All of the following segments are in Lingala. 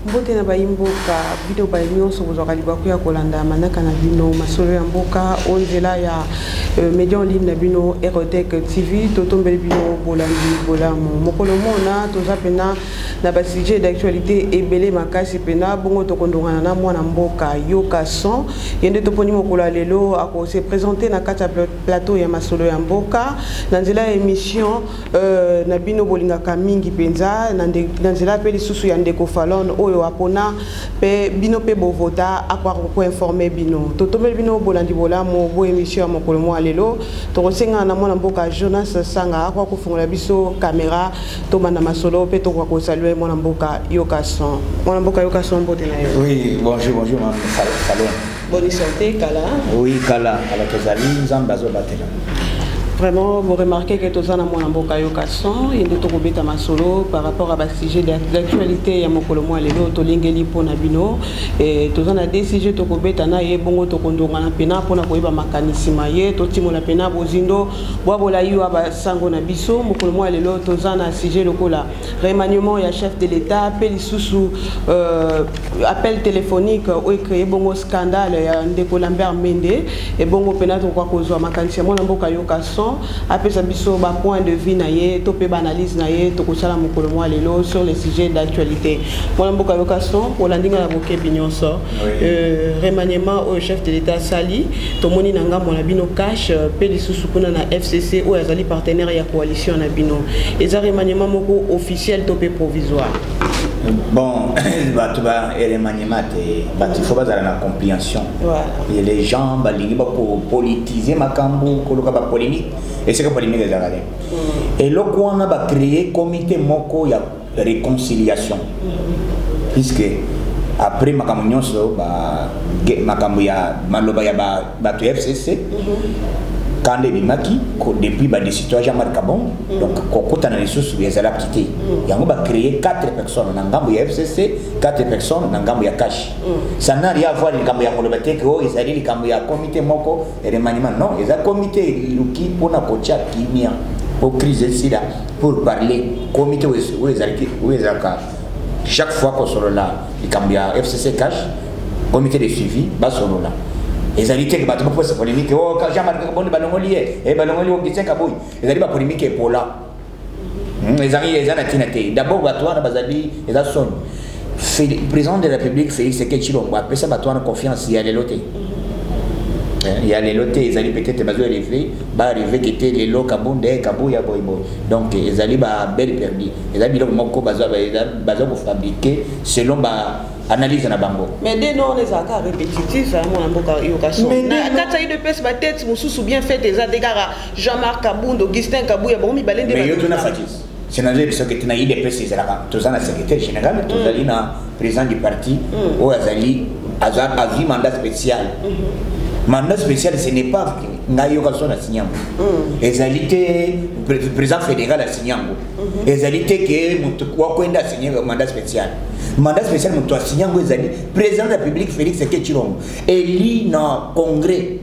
Mbote na baimboka video ba nyonso bozwaka libaku ya kolanda manaka na bino masolo ya mboka onzela ya media en ligne na bino Erotech TV totombeli bino bolandi bolamu mokolo mona toza pena na ba sujet d'actualité ebele makasi pena bongo tokondongana na mwana mboka Yoka Son yende toponi mokolo lelo ako se présenter na kata plateau ya masolo ya mboka na nzela émission na bino bolingaka mingi penza na nzela pe lisusu ya ndeko Falon oyo apona pe bino pe bovota akwa ko informer bino totomeli bino bolandi bolamu bo émission ya mokolo mwa lelo tokosenga na mwana mboka Jonas Sanga akwa ko fungola biso caméra to banda masolo pe to ko saluer mwana mboka Yoka Son mwana mboka Yoka Son bote na yo. Oui, bonjour madame Falon. Bonne santé Kala. Oui Kala ala tozali nzambazo batela. Vraiment, vous remarquez que tous en a moins en Yoka Son, il y a des masolo par rapport à ce sujet d'actualité. Il y a mon colomo les autres lingeli pour Nabino et tous en a des sujets to kobeta na ye bongo to kondonga na pena pour na koiba makanisima ye to timo la pena bozindo bobola yo aba sango na biso mon colomo les autres tous en a sujet lokola remaniement ya chef de l'État appel sous appel téléphonique ou créé bongo scandale ya ndeko Lambert Mende et bongo pena to kwa kozwa makanisima mon mboka Yoka Son après ça biso ba point de vue na ye to pe analyse na ye to ko sala mokolo mwa lelo sur les sujets d'actualité mwana mboka Yoka Son pour landinga la boke binyonso remaniement au chef de l'État sali to moni nanga mona bino cash pe lisusu kuna na FCC ou azali partenaire ya coalition na bino et remaniement moko officiel to pe provisoire. Bon, il faut pas la compréhension. Voilà. Et les gens pour politiser ma cambo, polémique, et c'est que polémique les arrêts. Et là, on a créé comité moko ya réconciliation. Puisque après ma camonion ma cambo ya maloba ya ba FCC. Quand les bimaki depuis des citoyens Jean-Marc Kabon donc quand on a les ressources les a quitté il on va créer 4 personnes dans Ngambo ya FCC 4 personnes dans Ngambo ya cash ça n'a rien à voir avec Ngambo ya Molobate que ils allaient les Ngambo ya comité moko et remaniement non ils a comité luki pour na kocha kimia pour crise ici là pour parler comité où ils a chaque fois qu'on sort là les Ngambo ya FCC cash comité de suivi bas solo là. Les alliés qui battent pour cette polémique, oh, quand Jean-Marc Kabon balongoli, et balongoli au Gisèle Kabouy, les alliés polémique et pour là. Les alliés, les anatinate. D'abord, Batouana Bazali, les Asson. Président de la République, Félix Sekechilon, après ça, Batouana confiance, il y a les lotés. Il y a les lotés, les alliés peut-être basés arriver qui étaient les lots Kabon, des Kabouya Boybo. Donc, les alliés, bel perdu. Les alliés, Moko, basés pour fabriquer selon analyse na bango. Mais des noms les accords répétitifs mon mboka Yoka Son. Quand ça y de pèse ma tête mon sous bien fait des adégara Jean-Marc Kabundo Augustin Kabouya bon mi balende. Mais yo tuna fatis. C'est dans les ce que tu na y de pèse c'est là. Tous en secrétaire général, tous ali na président du parti ou azali avi mandat spécial. Mandat spécial ce n'est pas Yoka Son a signé. Ezalité président fédéral a signé. Ezalité que mutu kwa kwenda signé mandat spécial. Mandat spécial mutu a signé ezali président de la République Félix Sekechilombo élu dans congrès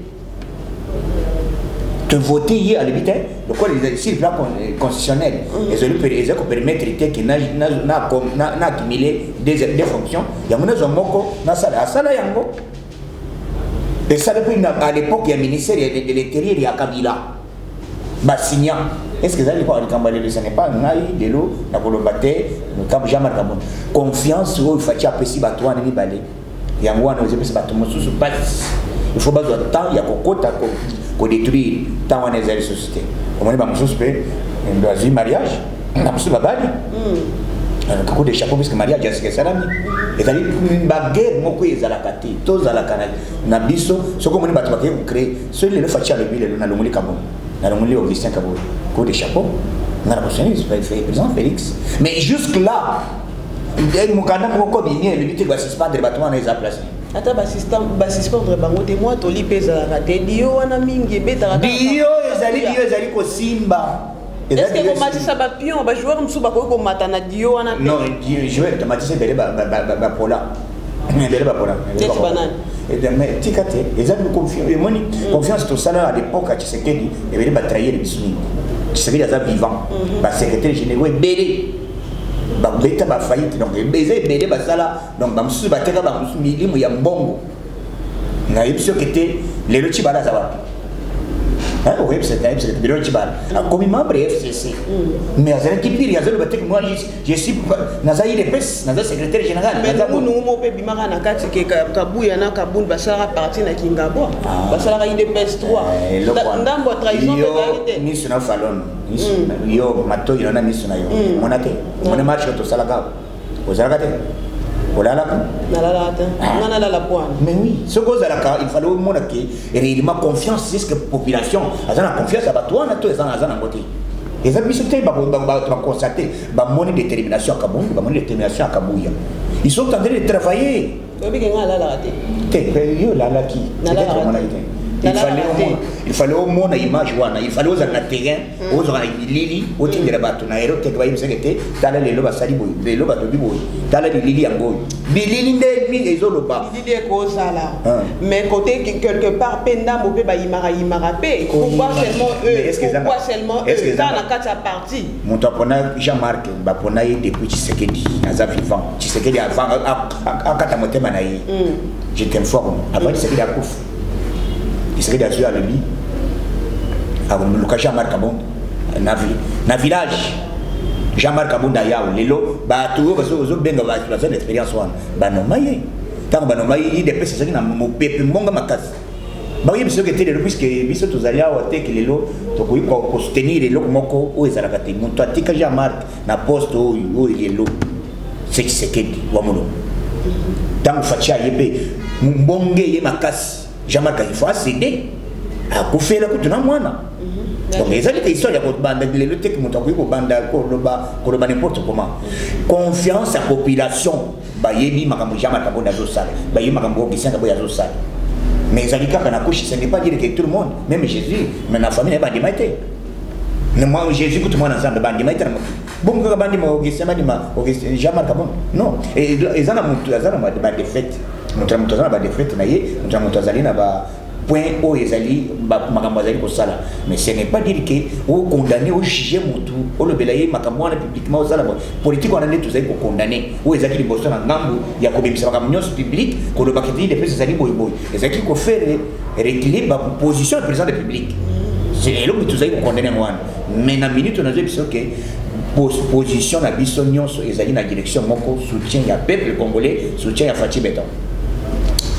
de voter hier à l'habitude le quoi les sur le plan constitutionnel ils ont permettre que n'a accumulé des fonctions il y a mon moko na sala yango et ça depuis à l'époque il y a ministère de l'intérieur il y a Kabila signé. Est-ce que ça n'est pas ce n'est pas Naï, de l'eau, la Colombaté, le Cap Jean-Marc Kabon. Confiance, il faut apprécier Batouan et Balé. Il y a un mois, nous avons fait Batouan sous ce bâtisse. Il faut pas de temps, il y a qu'on détruire tant on est dans les sociétés. On est dans le suspect, on doit vivre mariage, on a besoin de bague. Un coup de chapeau, parce que mariage, c'est que ça l'a mis. Et ça dit, une baguette, mon pays, à la carte, tous à la canal. On a biso, ce qu'on est battu, on crée, celui qui est fait à l'huile, on a le moulé Kabon. On a le moulé Augustin Kabon. Coup de chapeau, on a la prochaine, c'est président Félix. Mais jusque-là, mon canard, mon corps, il y a le but de suspendre le bâtiment dans les places. Attends, suspendre le bango de moi, tu lis la raté. Dio, on a mis Dio, ils allaient au Simba. Est-ce que vous matissez ça pion, bah joueur m'sou bah quoi matana Dio, on a. Non, joueur, tu matissé belle pola. Belle pola. Tête banane. Mais tikate, ils avaient confiance tout ça là à l'époque à Tshisekedi, il y avait des batailles de Bissouni. Tshisekedi a vivant, secrétaire général belé. beta ba faillite donc baiser bébé basala donc ba musu bateka ba musu milimu ya mbongo na yebso kete lelo chibala za wapi oui c'est le chibala comme membre FCC mais azana kipiri azalo bateka moi je suis nazaï de pes naza secrétaire général naza nous mo pe bimaka na kati ke kabuya na kabund basala parti na Kingabo basala ide pes 3 ndambo trahison pe ni suna falon yo mato yona ni suna yo monate mon marche to salaka ozalaka te olala nana la pointe mais oui ce cause il fallait au monde qui réellement confiance c'est ce que population azana confiance à toi na to azana ngote et ça biso te ba constater ba monnaie détermination à Kabongo ba monnaie détermination à Kabuya ils sont en train de travailler yo la qui il fallait au monde image wana il fallait aux na terrain aux lili au tindera bato na ero te bayi msekete tala lelo basali boy lelo bato biboy tala lili yangoy bilili nde mi ezoloba lili ko sala mais côté quelque part penda mo pe ba imara pe pourquoi seulement eux dans la kata partie mon tapona Jean-Marc ba pona yi depuis Tshisekedi naza vivant Tshisekedi avant akata motema na yi je t'informe avant Tshisekedi akufa il serait d'ailleurs à lui à Jean-Marc Kabon na village Jean-Marc Kabon d'ailleurs lelo ba tout parce que benga ba zone expérience wana ba no maye tant ba no maye des personnes qui na mo pepe mbonga makasi ba yi biso que te lelo puisque biso tozalia wa te que lelo to ko soutenir lelo moko o ezala kati muntu atika Jean-Marc na poste o lelo c'est Tshisekedi wa mono tant fatia yebe mbonge ye makasi Jean-Marc il faut céder à couper la coupe de la moine. Donc les autres histoires de bande de l'élotique montagne pour bande pour n'importe comment. Confiance à population. Bayebi makambo Jean-Marc Kabon d'azo sale. Bayebi makambo Gisien Kabon d'azo sale. Mais les alika kana couche ce n'est pas dire que tout le monde, même Jésus, mais la famille n'est pas démaité. Ne moi Jésus tout le monde ensemble bande démaité. Bon que bande mo Gisien Jean-Marc Kabon. Non. Et ils en ont pas de fête. Mutazana ba défaite na ye mutazali na ba point o ezali makambo azali kosala mais ce n'est pas dire que o condamner o juger mutu o lobela ye makambo na publiquement osala politique on a tout ça ko condamner o ezaki liboso na ngambu ya ko bimisa makambo nyos public ko lo baketi de pesa ezali boy ezaki ko faire rééquilibrer ba position du président de la République c'est le tout ça ko condamner moi mais na minute on a dit que position na biso nyonso ezali na direction moko soutien ya peuple congolais soutien ya Fatou Beton.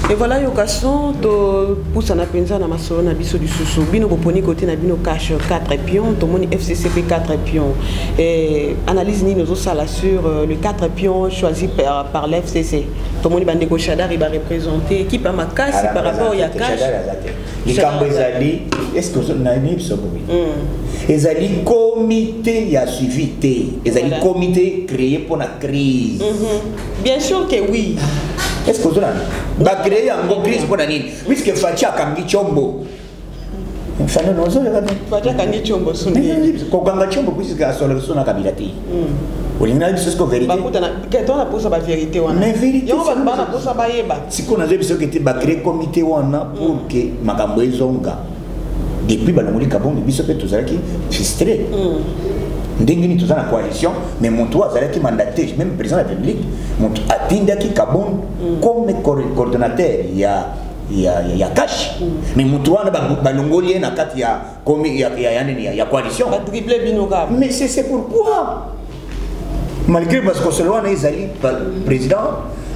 Et voilà l'occasion de pousser na penza na masolo na biso du susu bino boponi côté na bino cache 4 pions to moni FCCP 4 pions et analyse ni nous sala sur le 4 pions choisi par l'FCC to moni bande ko Chadar il va représenter équipe à Makasi par rapport ya cache les Cambezali est-ce que vous n'avez pas ezali comité ya suivi te ezali comité créé pour la crise bien sûr que oui. Est-ce que vous avez créé une crise pour la nini puisque Fatia Kangi Chombo Fano no zo Fatia Kangi Chombo ko Kangi Chombo puisque la solution na Kabila te olingana biso ko vérité bakutana keto na posa ba vérité wana mais vérité yo ba na posa ba yeba siko na biso ke te ba créer comité wana pour que makambo ezonga depuis banamoli Kabongo biso pe tozalaki frustré ndengini toza na coalition mais mon toi azalaki mandaté même président de la République mon atindaki Kabongo comme coordonnateur ya cash mais mon toi na balongoli na kati ya comme ya coalition ba triplé binoka mais c'est pourquoi malgré parce que selon les alliés président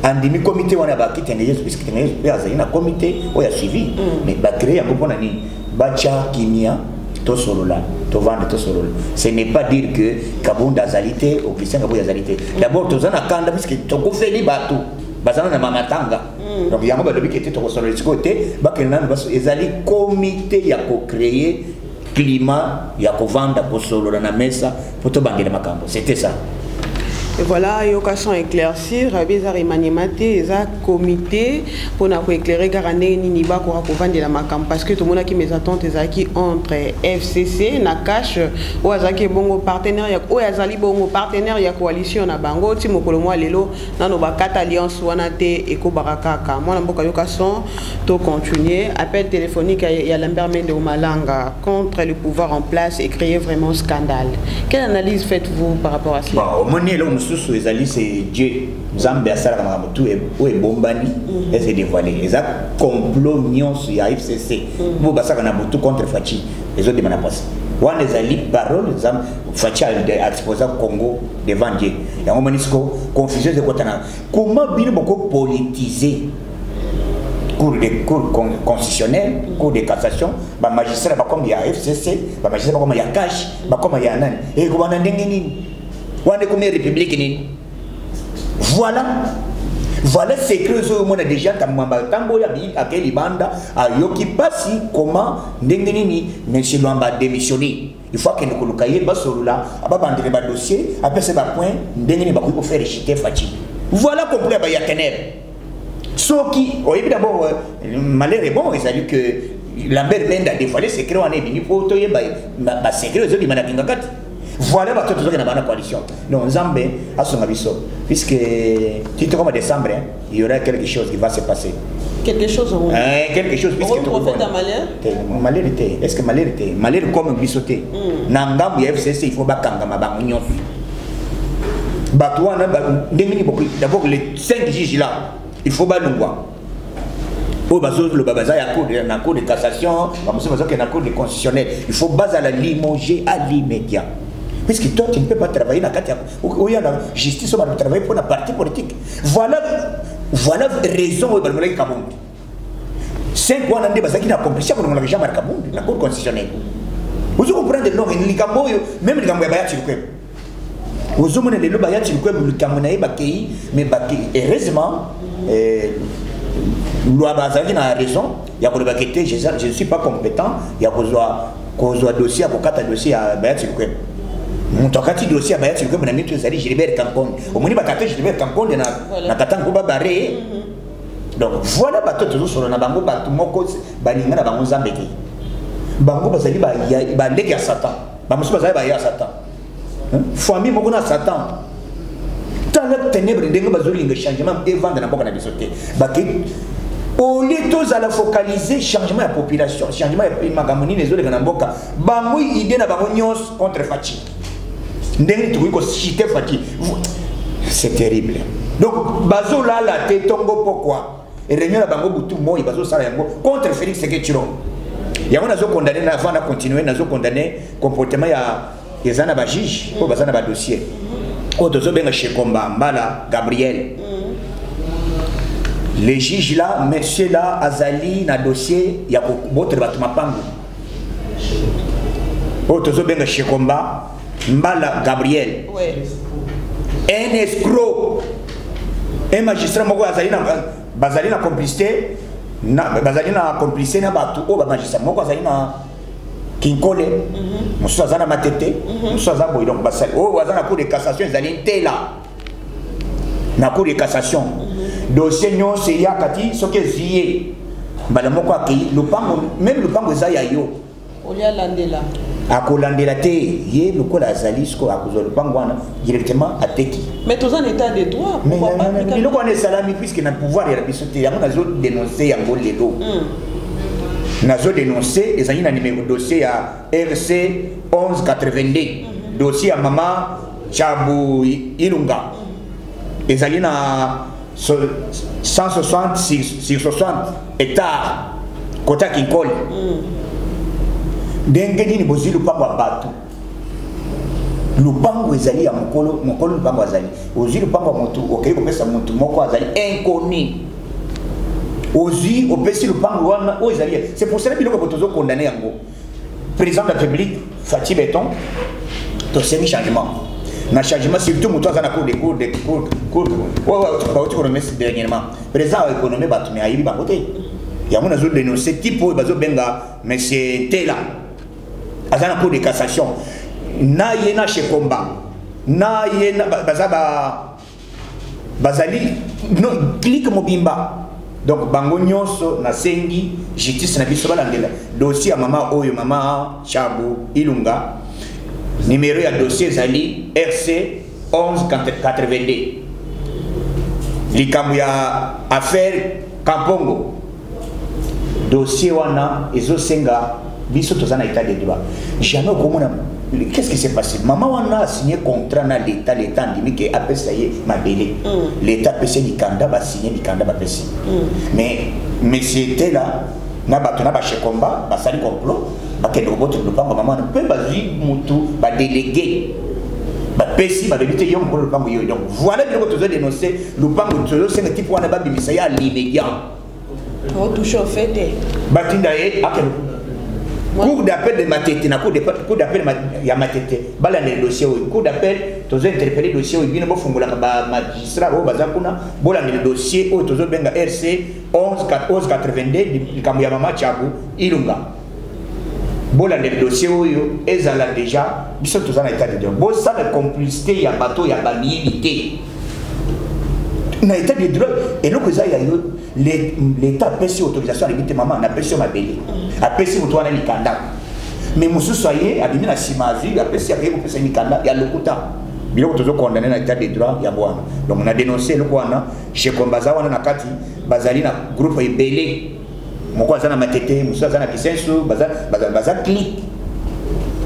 en demi comité wana ba kitenge yesu puisque kitenge yesu azali na comité o ya suivi mais ba créer un peu nani bacha kimia to solola to vendre to solola ce n'est pas dire que Kabongo azalité au Christian Kabongo azalité d'abord to zana kanda puisque to ko feli bato bazana na mamatanga donc yango ba dobi kete to ko solola côté ba kenana baso ezali comité ya ko créer climat ya ko vendre ko solola na mesa pour to bangela makambo c'était ça. Et voilà, il y a occasion d'éclaircir, il y a un comité pour éclairer Garané Niniba pour vendre la macam parce que tout le monde a qui mes attentes entre FCC, Nakash, ou Azaki Bongo partenaire, ou Azali Bongo partenaire, il y a coalition na Bango, Timo Kolomo Lelo, Nano Bakat Alliance, Wanate, Eko Barakaka. Moi, je suis occasion de continuer. Appel téléphonique, il y a Lambert Mende Malanga contre le pouvoir en place et créer vraiment un scandale. Quelle analyse faites-vous par rapport à cela? mosusu ezali c'est Dieu Nzambe asala makambo tout o ebombani et c'est dévoilé eza complot nyonso ya FCC bo basaka na butu contre Fachi les autres demandent pas wana ezali parole Nzambe Fachi a exposé Congo devant Dieu ya monisco confusion de kotana comment bino boko politiser cour constitutionnel, cour de cassation, ba magistrat ba comme il y a FCC, ba magistrat ba comme il y a cash, ba comme il y a nan. Et comment on ndenge nini? Wana comme république nini? Voilà c'est que zo mona déjà tamamba tambo ya bi akeli banda ayoki pasi comment ndenge nini monsieur Luamba démissionner. Il faut que nous kolukaye ba solula aba bandele ba dossier après c'est ba point ndenge nini ba ko faire rejeter Fachi. Voilà complet ba ya tener. Sauf qui, d'abord, malheur est bon, il a dit que Lambert Mende a dévoilé ce secret, on est venu pour tout le secret, les autres, ils m'ont dit voilà, tout le monde dans la coalition. Donc, Zambé, à son avis, puisque, tu te comme décembre, il y aura quelque chose qui va se passer. Quelque chose au quelque chose, puisque tu prophète à malheur. Malheur était, est-ce que malheur était? Malheur comme bissoté. Nangam, il y a FCC, il faut bakanga, ma banguignon. Batouana, d'abord, les 5 juges là. Il faut pas nous voir. Au bas le babaza ya cour de cassation, la cour de constitutionnel. Il faut baser la limoger à l'immédiat. Puisque toi tu ne peux pas travailler dans où il y a la justice, on va travailler pour la partie politique. Voilà raison où il y a 5 ans on a des qui n'a compris ça pour nous jamais la cour constitutionnelle. Vous comprenez le nom même les gambo ya sur vous avez le bayat sur le Cameroun, mais heureusement, loi Bazali a raison. Il y a je ne suis pas compétent. Il y a un dossier, un dossier à bayat sur le mon dossier à bayat sur le Cameroun, je vais Gilbert Campon. Au moins, il Gilbert Campon, il y a Katan Kuba Barré. Donc voilà, tout sur le Nabango, Batumoko, Balinga, Bango Zambeki. Bango Bazali, il y a Satan. Bango Bazali, il y a Satan. Famille mokona Satan tant la ténèbre ndenge bazoli le changement et vendre na boka na bisoté baki au lieu tous à la focaliser changement de population changement de magamoni les autres na boka bango idée na bango nyos contre Fachi ndenge tu ko citer Fachi c'est terrible donc bazola la té tongo pourquoi et réunion na bango butu moi bazo sala yango contre Félix Sekechiro yango nazo condamner na avant na continuer nazo condamner comportement ya les ana ba juge pour bazana ba dossier otozo benga Shekomba Mbala Gabriel les juges là monsieur là azali na dossier ya ko botre batu mapango otozo benga Shekomba Mbala Gabriel un escroc un magistrat moko azali na bazali na complicité na batu o ba magistrat moko azali na Kinkole, nous avons matete, nous avons donc basal. Oh, nous avons cour de cassation, ils allaient là. Na cour de cassation. Dossier non c'est ya kati, ce que zié. Balamoko aki, le pango, même le pango zaya yo. Olia landela. Ako landela te, ye le ko la zalisco à cause le pango directement à teki. Mais tous en état de droit. Mais le ko est salami puisque na pouvoir ya bisoté, ya na zo dénoncer yango lelo. Nazo dénoncé les amis numéro dossier à RC 1182 dossier à maman Chabu Ilunga les amis na 160 sur 60 hectares kota Kinkole ndenge ni bozili papa batu lupango ezali ya mokolo lupango azali ozili lupango motu okei kopesa motu moko azali inconnu Ozi, au PC, le Pangouan, aux alliés. C'est pour cela que nous avons condamné en gros. Président de la République, Fatih Béton, tu sais, un changement. Un changement, surtout, nous avons un cours de tu connais dernièrement. Président de l'économie, mais à Ibi, à côté. Il y a un autre dénoncé, type, Benga, mais c'est Tela. À un cours de cassation. Na yena Shekomba. Na yena Bazali. Non, clique Mobimba. Donc bango nyonso na sengi justice na biso balandela dossier ya mama oyo mama Chabu Ilunga numéro ya dossier zali RC 1182 likambo ya affaire Kampongo dossier wana ezosenga biso tozana état de droit jamais komona qu'est-ce qui s'est passé? Maman on a signé contrat dans l'État a dit que après ça y est ma belle l'État a signé Nikanda va signer Nikanda va passer mais c'était là na batona ba chez combat ba sali complot ba ke robot le pas maman ne peut pas dire mutu ba délégué ba pesi ba débité yo ngolo pango yo donc voilà bien que tu as dénoncé le pango tu c'est le type on a ba bimisa ya l'immédiat on touche au fait batinda et akelo cour d'appel de Matete, na cour d'appel ya Matete, bala le dossier au cour d'appel, tu as interpellé le dossier au bien bo fungula ba magistrat au bazakuna, bola le dossier au tozo benga RC 1182 kamuya mama Tchabu Ilunga. Bola le dossier au yo ezala déjà, biso toza na état de droit. Bo ça la complicité ya bateau ya bamilité. Na état de droit et donc ça ya yo l'État a payé autorisation à limiter maman, on a payé ma belle. A payé mon toit dans Nikanda. Mais monsieur soyez, a bien la simagie, a payé à payer pour Nikanda, il y a le quota. Bien que toujours condamné dans l'état de droit, il y a bon. Donc on a dénoncé le Kouana, chez Kombaza, on a Kati, Bazali, groupe est belé. Mon cousin a Matete, monsieur Zana Kisensu, Baza clic.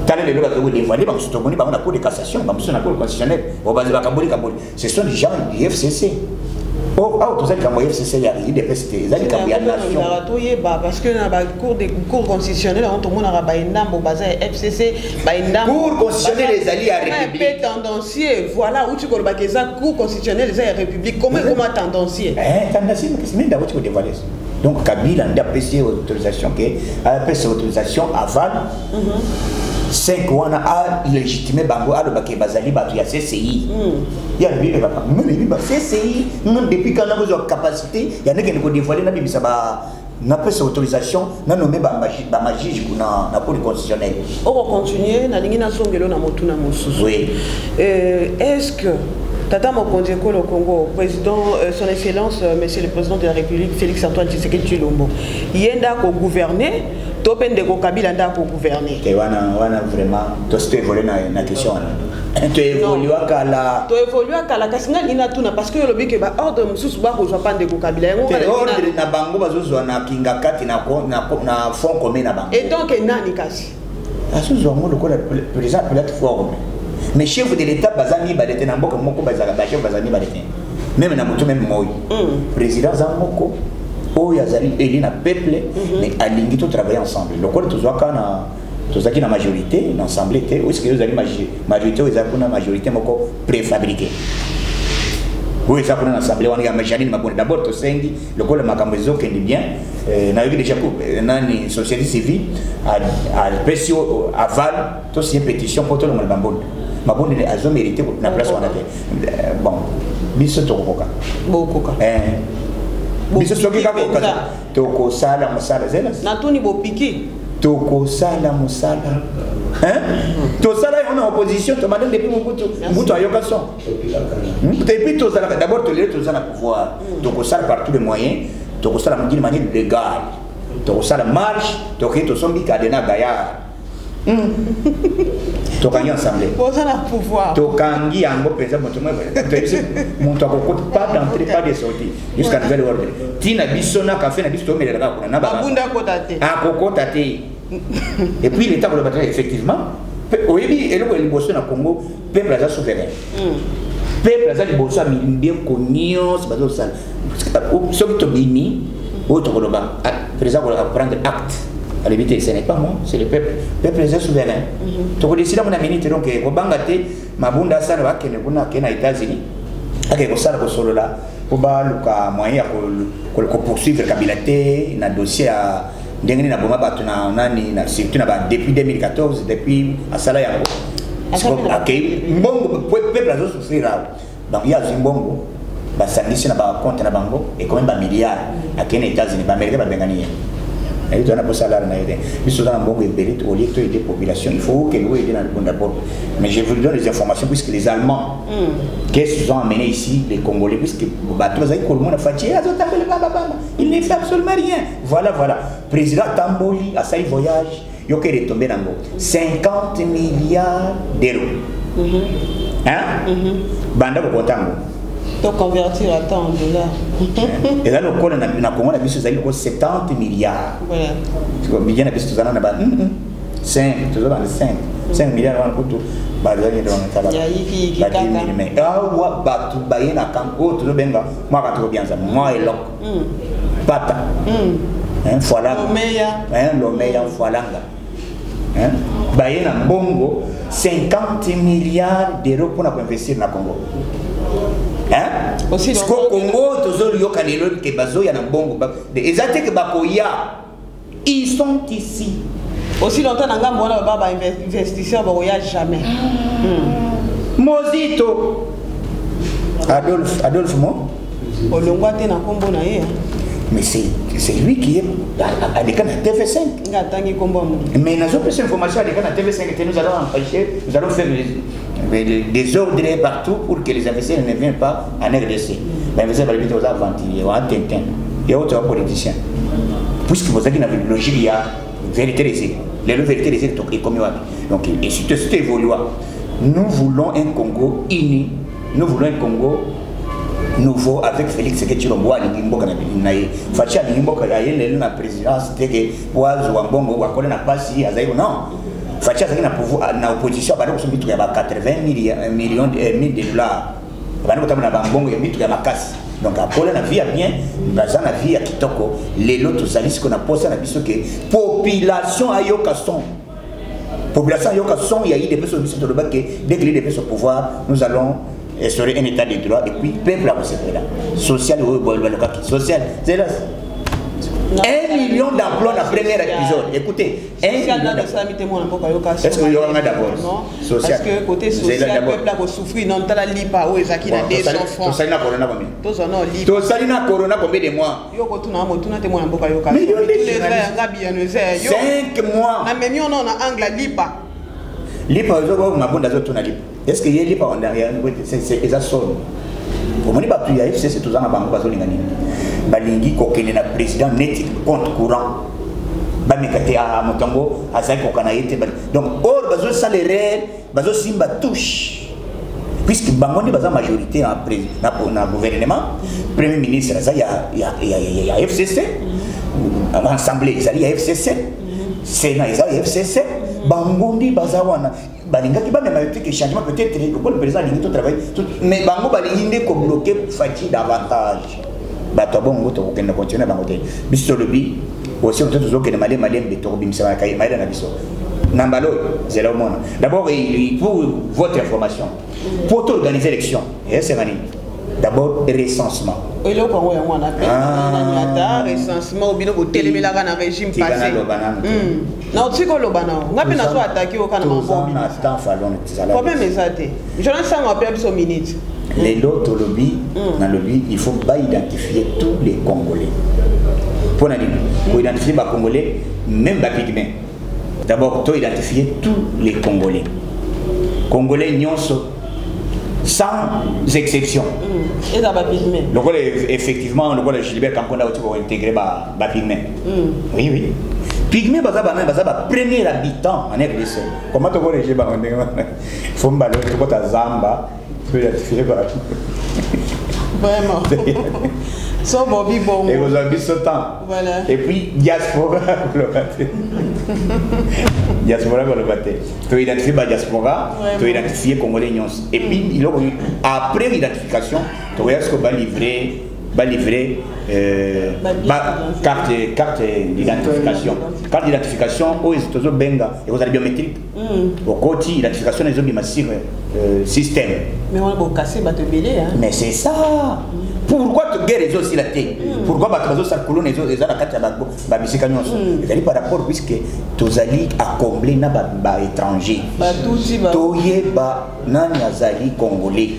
Quand les lois ont dévoilé, on a cours de cassation, on a cours constitutionnel, on va dire Kaboli. Ce sont des gens du FCC. Oh, tout ça, quand FCC y arrive, des PST, ils ont des cambiations. Parce que dans le cours constitutionnel, tout le monde a un FCC, cours constitutionnel, les alliés à la République. Un peu tendancieux, voilà où tu connais que cours constitutionnel, les alliés à la République. Comment tendancieux? Tendancieux, mais qu'est-ce que tu veux dévoiler? Donc, Kabila a apprécié autorisation, autorisation aval. 5 ans a légitimé Bango à le Bazali Batu ya CCI. Il y a lui CCI depuis quand on a besoin de capacité, il y a des gens qui dévoilé na bibisa ba na pesa autorisation na nommé ba magie na cour constitutionnelle. On va continuer na lingi na songelo na motuna mosusu. Oui. Est-ce que Tata Mokonzi Ekolo Congo, président, son excellence, monsieur le président de la République, Félix Antoine Tshisekedi Tshilombo, yenda ko gouverner, topen de ko Kabila nda ko gouverner. Et wana vraiment, to ste évoluer na question. Tu évolues à Kala. Tu évolues à Kala, kasinga lina tuna parce que le but que ba ordre mususu ba ko jwa pande ko Kabila. Ordre na bango bazozwa na kinga kati na fond commun na bango. Et donc nani kasi? Asuzwa ngo lokola président plateforme. Mais chef de l'État, Bazani Badete, Namboka Moko chef Bazani Badete. Même Namoto, même Moï. Président Zamoko, oh Yazali, Elie na peuple, mais à l'ingito travailler ensemble. Le col tous qui na majorité, l'ensemble, où est-ce que vous avez majorité, vous avez une majorité moko préfabriquée. Oui, ça qu'on a assemblé, on a imaginé d'abord tout sengi, le col Makambezo qui est bien. Na eu déjà une société civile à pression aval, tout c'est une pétition pour tout le monde bambou. Ma bonne a mérité na place on a fait. Bon, biso to koka. Bokoka. Biso to koka. Toko sala musala zela. Na tuni bo piki. Toko sala musala. To sala on a opposition, to madame depuis Mbutu ayokason. Depuis to sala d'abord to sala pouvoir. Toko sala par tous les moyens, toko sala d'une manière légale. Toko sala marche, toko to sombi kadena gaya. Tokangi ensemble. Pour ça la pouvoir. Tokangi ango pesa mon pas d'entrée pas de sortie jusqu'à nouvel ordre. Tina bisona café na biso melera kuna na ba. Abunda kotate. Ah kokota te. Et puis l'état pour le battre effectivement. Oyebi eloko liboso na Congo peuple a souverain. Peuple a liboso bien konyo bazo sala. Ce qui to bini autre koloba président va prendre acte. À l'éviter, ce n'est pas moi, c'est le peuple. Le peuple est souverain. Tu peux décider mon ami, donc, au Bangate, ma bunda salva qui est aux États-Unis. Avec le salaire au solo là, pour le moyen de poursuivre la Kabilate, un dossier à Dengni na Boma Batuna, surtout depuis 2014, depuis à Salaya. Mbongo, peuple a souffert là. Donc, il y a Zimbongo, Basandisi na compte na Bango, et quand même un milliard à les États-Unis, Amérique, Bengani. Il y a un salaire dans les populations. Il faut que nous aidions d'abord. Mais je vous donne les informations puisque les Allemands, qu'est-ce qu'ils ont amené ici, les Congolais, puisque il ne fait absolument rien. Voilà. Président Tamboli, à sa voyage, il est tombé dans 50 milliards d'euros. Hein? Banda pour Contango. Donc convertir à temps en dollars. Et là, le Congo a mis 70 milliards. Voilà. Parce que bien a 5, toujours dans les 5. 5 milliards wana kutu bazali dans la tala mais awa batu bayena kam o to benga moi ka to bianza moi elok pata voilà lomeya falanga bayena mbongo 50 milliards d'euros pour investir na Congo aussi le Congo toujours yoka lelo ke bazo ya na mbongo ezate ke bakoya ils sont ici aussi longtemps nanga mbona baba investisseur bakoya jamais Mozito Adolphe Mo olongwa te na kombo na ye mais c'est lui qui est à l'écran de TV5. Mais nous avons plus d'informations à l'écran de TV5 que nous allons empêcher, nous allons faire des ordres partout pour que les investisseurs ne viennent pas en RDC. Les investisseurs vont aller aux aventuriers, aux Tintin et autres politiciens. Puisque vous avez une logique, il y a vérité récée. Les vérités récées sont comme donc, et si tu évolues, nous voulons un Congo uni, nous voulons un Congo nouveau avec Félix Sekechilombo Alingimboka na Naye Fachi Alingimboka ayele na présidence teke Boazo Wambongo wakole na pasi azayo non Fachi azaki na pouvoir na opposition bado kusumbi tuya ba 80 millions de dollars bado kutama na bambongo ya mitu ya makasi donc akole na vie bien baza na vie ya kitoko lelo tozali siko na posa na biso ke population ayoka son population ayoka son ya ide peso biso to que dès que les peso pouvoir nous allons instaurer un état de droit et puis peuple à ce là social social c'est là 1 million d'emplois dans le premier épisode écoutez 1 million est-ce que y aura d'abord social parce que côté social peuple a souffrir non t'as la lipa ou ezaki na 200 francs to salina corona combien to salina corona combien de mois yo ko tuna mo tuna te mo mboka yo ka tous les frères ngabi ya noze yo 5 mois na memi on a angle lipa zo ko mabonda zo tuna lipa est-ce que yeli pas on derrière c'est ça sonne comme on dit pas tu y a FC c'est tout ça na bango bazo lingani balingi ko kene na président net compte courant ba mekate a motango azaki ko kana yete donc or bazo salaire bazo simba touche puisque bango ni baza majorité en président na gouvernement premier ministre ça y a FCC assemblée ça y a FCC Sénat ça y a FCC bango ni baza wana balinga ki ba même que changement peut-être que le président lingi tout travail mais bango balingi ndeko bloquer Fachi davantage bato bongo to kokenda continuer bango te biso lobi aussi on peut toujours que malé beto bimisa kai maïda na biso nambalo zéro mona d'abord pour votre information pour organiser l'élection et c'est rani d'abord recensement et le Congo ya mwana pe na recensement obino ko telemelaka na régime passé na otiko lobana ngapi na so attaquer au kana mambo na temps fallon tizala combien mesate je ne sais pas appeler so minute les lots lobby na lobby il faut pas identifier tous les Congolais pour identifier les Congolais même les pygmées d'abord to identifier tous les Congolais nyonso sans exception. Et ça va pygmée. Donc effectivement, le Gilbert Kamkonda aussi pour intégrer ba pygmée. Oui oui. Pygmée baza premier habitant en RDC. Comment tu vois les Gilbert faut me baloter pour ta Zamba, tu peux identifier par. Vraiment. So Bobby bon. Et vous avez ce temps. Voilà. Et puis diaspora le battre. Diaspora le battre. Tu identifies la diaspora, tu identifies Congolais nyons. Et puis après l'identification, tu vois ce que va livrer carte d'identification. Carte d'identification aux États-Unis benga et vous allez biométrique. Au côté l'identification des hommes sur système. Mais on va casser ba te belé hein. Mais c'est ça. Pourquoi tu guerres aussi la tête? Pourquoi tu as colonne les autres la carte ba bisika nyonso? C'est par rapport puisque tu allais à combler na ba étranger. Ba touti ba. Toye ba nani azali congolais.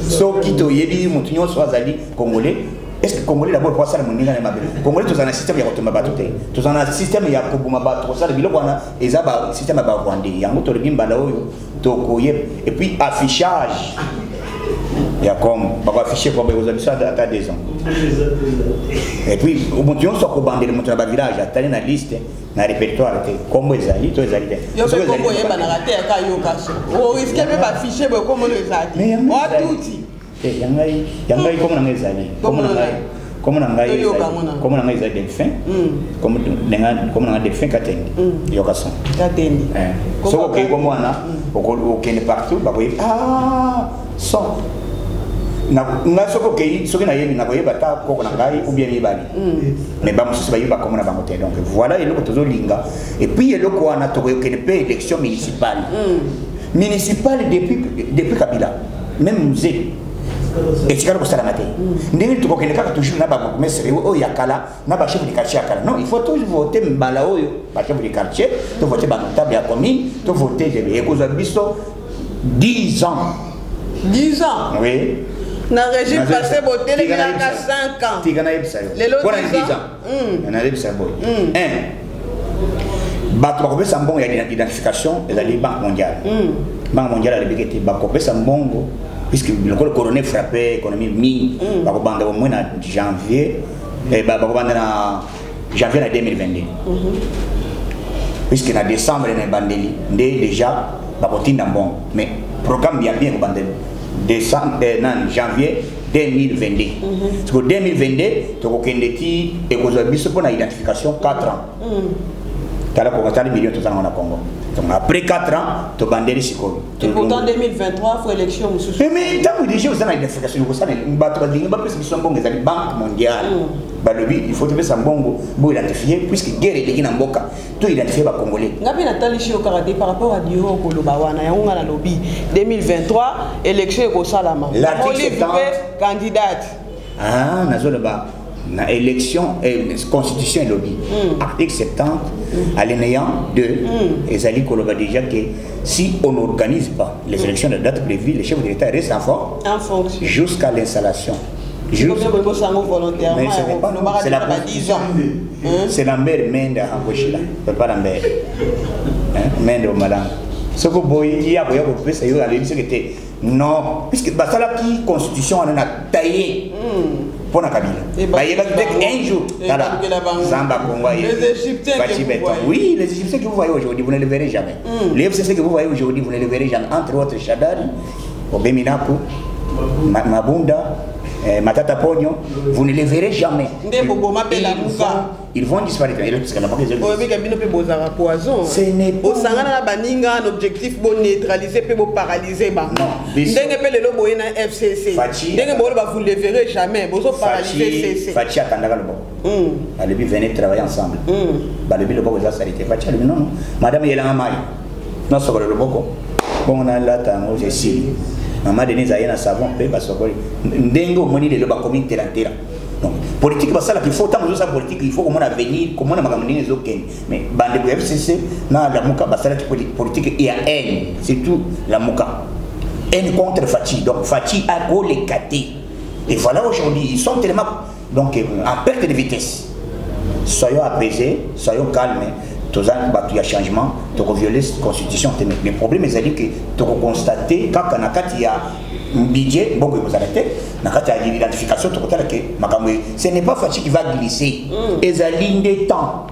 So qui toyebi mutu nyonso azali congolais. Est-ce que Congolais d'abord pour ça le monde n'a pas Congolais tous un système ya kotomba batute. Tous un système ya kobuma battu ça le biloko wana ezaba système ba rwandais. Yango to lebimba la oyo to koyeb et puis affichage. Il y a comme afficher comme vous avez ça à 2 ans. Et puis au bout de on soit bandé le monter dans le village, à la liste, dans le répertoire, comme les alliés, tous les alliés. Yo pe Congo yeba na raté ka yo kaso. O risque même pas afficher comme les alliés. Moi tout. Yangai comme les alliés. Comme comme on a des défunts, comme on a des défunts qui yokason. Sauf que comme on a, aucun partout, ah, son. Nga soko kei soki na yebi na koyeba ta koko na ngai ou bien yebali mais ba mususu bayeba comme na bango te donc voilà eloko tozo linga et puis eloko wana to koyokene pe élection municipale depuis Kabila même musée et tu ko sala maté ndenge to kokene kaka toujours na ba mesere o yakala na ba chef de quartier yakala non il faut toujours voter mbala oyo ba chef de quartier to voter ba notable ya commune to voter de ekoza biso 10 ans 10 ans oui. Na régime passé boté les 5 ans. Tigana ebsayo. Pour 10 ans. Na ebsayo boy. Bato ba kopesa mbongo ya identification ezali Banque mondiale. Banque mondiale a libété ba kopesa mbongo puisque le coroner frappé économie mi ba ko banda au moins na janvier ba ko banda na janvier 2022. Puisque na décembre na bandeli déjà ba ko tinda mbongo mais programme bien ko bandeli décembre janvier 2022. Parce que 2022, tu as une identification 4 ans. Tu as des millions de gens au Congo. Donc après 4 ans, tu as bandé les psychologues. Et pourtant 2023, il faut élection. Mais tu as déjà une identification. Tu as une banque mondiale. Il faut que ça soit identifié puisque guerre est en boca. Tu identifies les Congolais. Par rapport à Dio Kolobawana, il lobby 2023, élection au Salama. L'article 70 candidate. Ah, na élection constitution et lobby. Article 70 alinéa 2 et Zali Koloba déjà que si on n'organise pas les élections de date prévue, les chefs de l'État restent en fonction jusqu'à l'installation. C'est la constitution. C'est la mère Mende à Angochila. C'est pas la mère. Mende au Malang. Ce que vous voyez, c'est non, puisque la constitution on a taillé pour la Kabila. Un jour, Zamba Congo, oui, les Égyptiens que vous voyez aujourd'hui, vous ne les verrez jamais. Les FCC que vous voyez aujourd'hui, vous ne les verrez jamais. Entre autres, Chadari, Obeminaku, Mabunda, Matata Pogno, vous ne les verrez jamais. Ils vont disparaître. Ce n'est pas un objectif pour neutraliser, pour paralyser. Non. FCC. Vous ne les verrez jamais. Vous paralyser CC. Fachi attendra le bon. Alebi venez travailler ensemble. Alebi le bon vous a salité. Fachi non. Madame Yelanga Mai. Non, c'est le bon. Bon, on a là, j'ai si. Maman Denise a un savon, Ndengo moni de l'oba commune terantera. Donc, politique, ça là, il faut tant de politique, il faut comment avenir, comment on a mené les autres. Mais bande de FCC, na la mouka, ça là politique, il y a haine, c'est tout la mouka. Haine contre Fachi, donc Fachi a beau les cater. Et voilà aujourd'hui, ils sont tellement donc en perte de vitesse. Soyons apaisés, soyons calmes. Tous il y a changement, tu as violé la constitution. Le problème est que tu as constaté quand il y a un budget, beaucoup vous arrêtez, quand il y a l'identification, ce n'est pas Fachi qui va glisser. Et ça ligne des temps.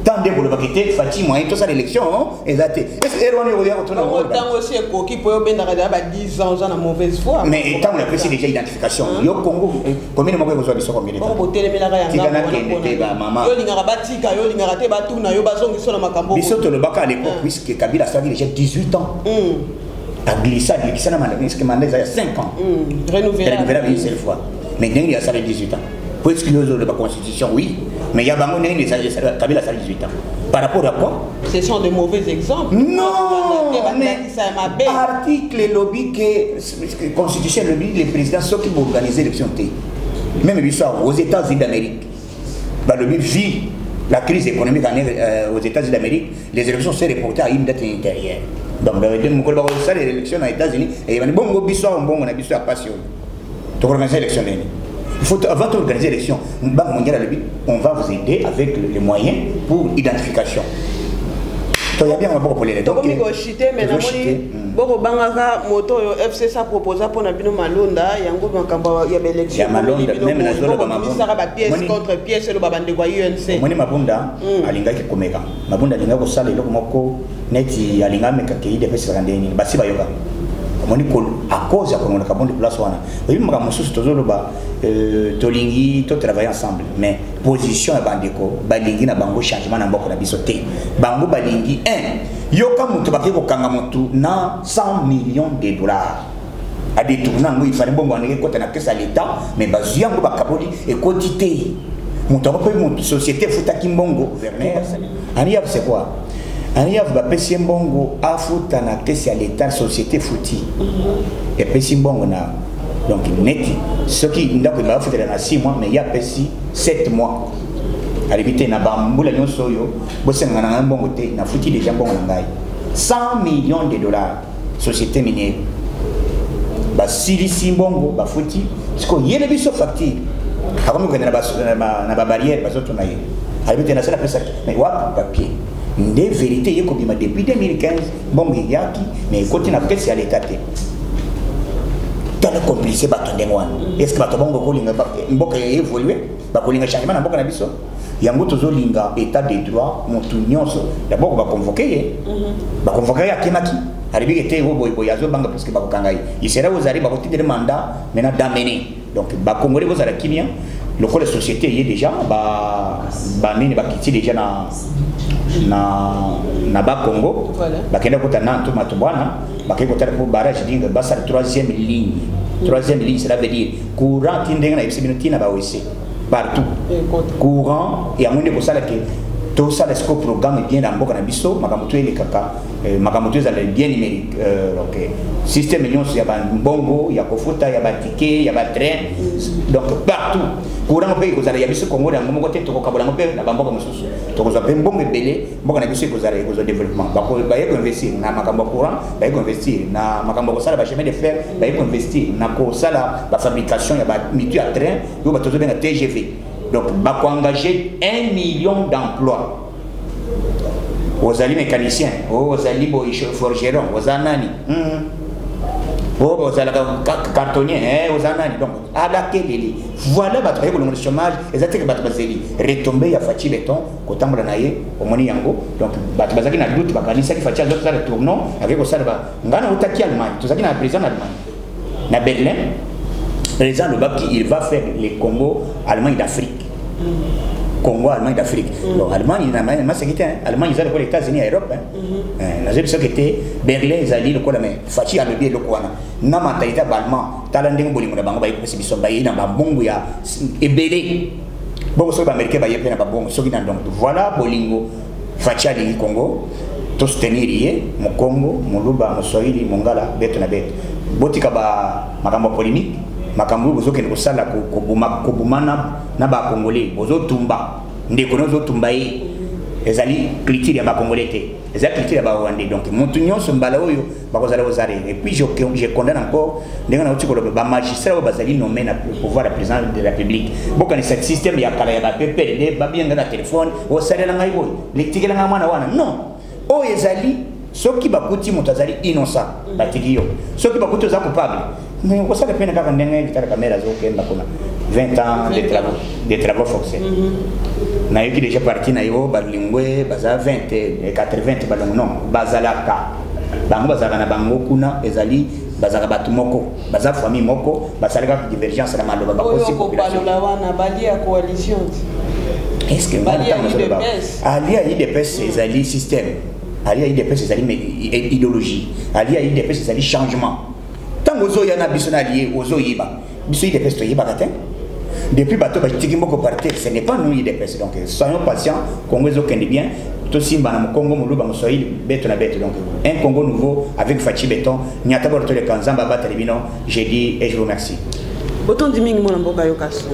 Tant de vous quitter, Fachi, moi, tout ça l'élection, exact. Est-ce que on est retourné au Congo aussi qui peut être 10 ans en mauvaise foi. Mais tant on a pris déjà l'identification. Yo Congo, combien de mois vous avez combien de temps? Bisoto le Baka à l'époque, puisque Kabila a déjà 18 ans. A glissé, il a 5 ans. Renouvelable une seule fois. Mais il y a 18 ans. Pour exclure de la constitution, oui. Mais il y a Kabila a 18 ans. Par rapport à quoi? Ce sont de mauvais exemples. Non! Article lobby que constitution lobby, les présidents sont qui vont organiser l'élection. Même aux États-Unis d'Amérique. Le lobby vit la crise économique aux États-Unis d'Amérique, les élections sont reportées à une date intérieure. Donc, les élections aux États-Unis, et il y a bon bisou, on a bisou à passion. Tu organiser l'élection. Il faut, avant d'organiser l'élection, Banque mondiale, on va vous aider avec les moyens pour l'identification. Il y a bien un bon problème. Donc, il faut chuter, mais Boko Bangaka, moto FC ça propose pour Nabino Malonda, Yango Mankamba, il y a l'élection. Même la zone de pièce contre pièce, le Babande UNC. Moni Mabunda, Alinga qui Komeka. Mabunda Linga Sale, le Moko, Neti, Alinga Mekaki, de Pesarandeni, Basiba Yoga. à cause de la carbone de place. Oui, Tolingi, tout travailler ensemble. Mais position à Bandeko, Balingi na bango changement na mboko na bisoté. Bango Balingi 1. Yoka mutu bakiko kanga mutu na 100 millions de dollars. A détourner il fallait bon on côté na caisse à l'état, mais baziango bakaboli et quantité. Mutu ko mutu société futa kimbongo gouverneur. Ania c'est quoi? Ania va pesi mbongo afuta na caisse à l'état société futi. Et pesi mbongo na donc net ce qui ndako il va faire dans 6 mois mais il y a pesi 7 mois. Arrivité na bambula nyonso yo bosenga na mbongo te na futi déjà mbongo ngai 100 millions de dollars société minière ba silisi mbongo ba futi siko yele biso facture avant que na ba barrière ba zoto na ye arrivité na sala pesa mais wa papier ndé vérité yeko bima depuis 2015 mbongo yaki mais côté na caisse à l'état te tala complice ba tonde ngwana est-ce que ba to bongo ko linga ba mboka évoluer ba ko linga changement na mboka na biso yango tozolinga état de droit mutu nyonso d'abord ba convoquer ba convoquer akemaki arrivé était au boyazo banga parce que ba kokangai il sera aux arrêts ba ko tirer mandat maintenant d'amener donc ba congolais vous ala kimia le code de société y est déjà ba nini ba kiti déjà na ba Congo ba kenda ko tana to matubana ba ke ko tara ko barrage dinga ba sa troisième ligne cela veut dire courant tindenga na ibsibinoti na ba wc partout courant et à moins de ça que tout ça le programme bien dans beaucoup d'ambition makamutu les kaka makamutu za bien numérique donc système million il y a bongo il y a kofuta il y a ticket il y a train donc partout courant pays que vous allez yabisi Congo dans mon côté to ko kabula ngopé na bamboka mususu to ko zape mbongo belé mboka na biso ko zare ko développement ba ko ba ko investir na makambo courant ba ko investir na makambo ko sala ba chemin de fer ba ko investir na ko sala ba fabrication ya ba mitu à train yo ba tozo benga TGV. Donc, il faut engager 1 million d'emplois. Aux alliés mécaniciens, aux alliés forgerons, aux anani, aux cartonniers, aux anani. Donc, à la télé, voilà le chômage, exactement retomber à Fati Béton, quand on a au Moniango. Donc, il y a doute, il y a Fati Béton, tournant avec ça. Il y a Otaki Allemagne, tout ça qui est en prison Allemagne. Na Berlin, président il va faire les Congo, Allemagne d'Afrique. Congo, Allemagne d'Afrique. Donc, Allemagne, Allemagne, ils ont les États-Unis et l'Europe. J'ai vu ce qui était Berlin, ils ont dit le quoi, mais Fachi a le bien le quoi. Na mentalité allemand, Talandeng Bolingo, la banque, ils sont baillés dans la bombe, il y a ébélé. Bon, ce que les Américains baillés dans la bombe, ce qui donc voilà Bolingo, Fachi a dit Congo, tous tenir mon Congo, mon Luba, mon Swahili, mon Gala, bête na bête. Botika ba makambo polémique. Makambo bozo ke kosala ko bumana na ba congolais bozo tumba ndeko nozo tumba yi ezali culture ya ba congolais te ezali culture ya ba rwandais donc mutu nyonso mbala oyo bakozala ozare et puis je condamne encore ndenga na uti ko ba magistrat bazali nommé na pouvoir la président de la République bokani ce système ya kala ya ba PPRD ba bien na téléphone o salela ngai boy lektikela nga mwana wana non o ezali soki bakuti mutazali innocent batigiyo soki bakuti oza coupable mais on sait que peine quand ndenge kitara caméra zo kenda kuna 20 ans de travaux forcés na yiki déjà parti na yo balingwe baza 20 et 80 balongo non bazalaka bango bazaka na bango kuna ezali bazaka batu moko baza famille moko basalaka divergence na maloba bakosi population la wana bali ya coalition est-ce que bali ya IDPS ezali système ali ya IDPS ezali idéologie ali ya IDPS ezali changement. Tant que vous avez besoin d'allier aux Oyiba, vous avez des pestes depuis bateau, ce n'est pas nous qui des donc soyons patients, Congo est bien, tout si Congo, Moulouba, Moussoïl, bête na bête, donc un Congo nouveau avec Fachi Béton, Niatabo de Kanzamba, Batalibino, j'ai dit et je vous remercie. Autant de ming mon boka yokaso.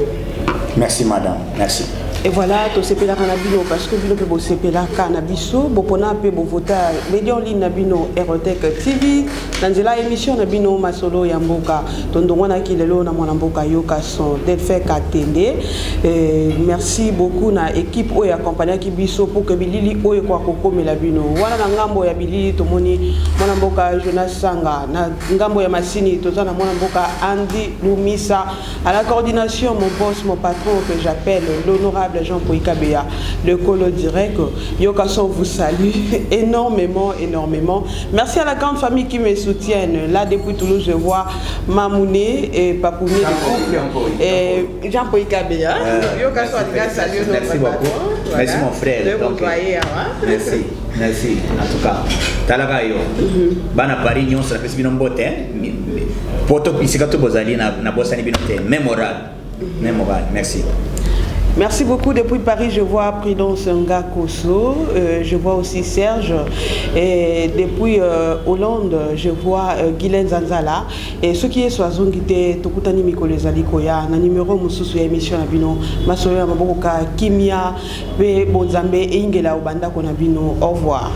Merci madame, merci. Et voilà, tout ce pela canabino parce que vous pouvez se pela canabiso, bopona pe bovota, média en ligne nabino Erotech TV, dans la émission nabino masolo yamboka, tondongona ki lelo na mwana mboka yokaso, delfe katende. Merci beaucoup na équipe oyo accompagner ki biso pour que bilili oyo kwa kokomela bino. Wana na ngambo ya bilili tomoni mwana mboka Jonas Sanga, na ngambo ya masini tozana mwana mboka Andy Lumisa, à la coordination mon boss, mon patron que j'appelle l'honorable l'honorable Jean-Paul Kabea, le colo direct. Yokason vous salue énormément. Merci à la grande famille qui me soutiennent. Là, depuis Toulouse, je vois Mamouné et Papoumé du couple. Et Jean-Paul Kabea. Yokason salue. Merci beaucoup. Voilà. Merci mon frère. Merci. En tout cas, Talagayo. Bana Paris, nous sommes tous bien Poto Pisikato Bozali na Bossani Binote. Mémorable. Merci. Merci beaucoup. Depuis Paris, je vois Prudence Ngakoso, je vois aussi Serge. Et depuis Hollande, je vois Guylaine Zanzala. Et ce qui est sur Zongite, Tokutani Mikole Zalikoya, na numéro Moussousou émission Abino, Masoya Maboka, Kimia, Bonzambe et Ingela Obanda Konabino. Au revoir.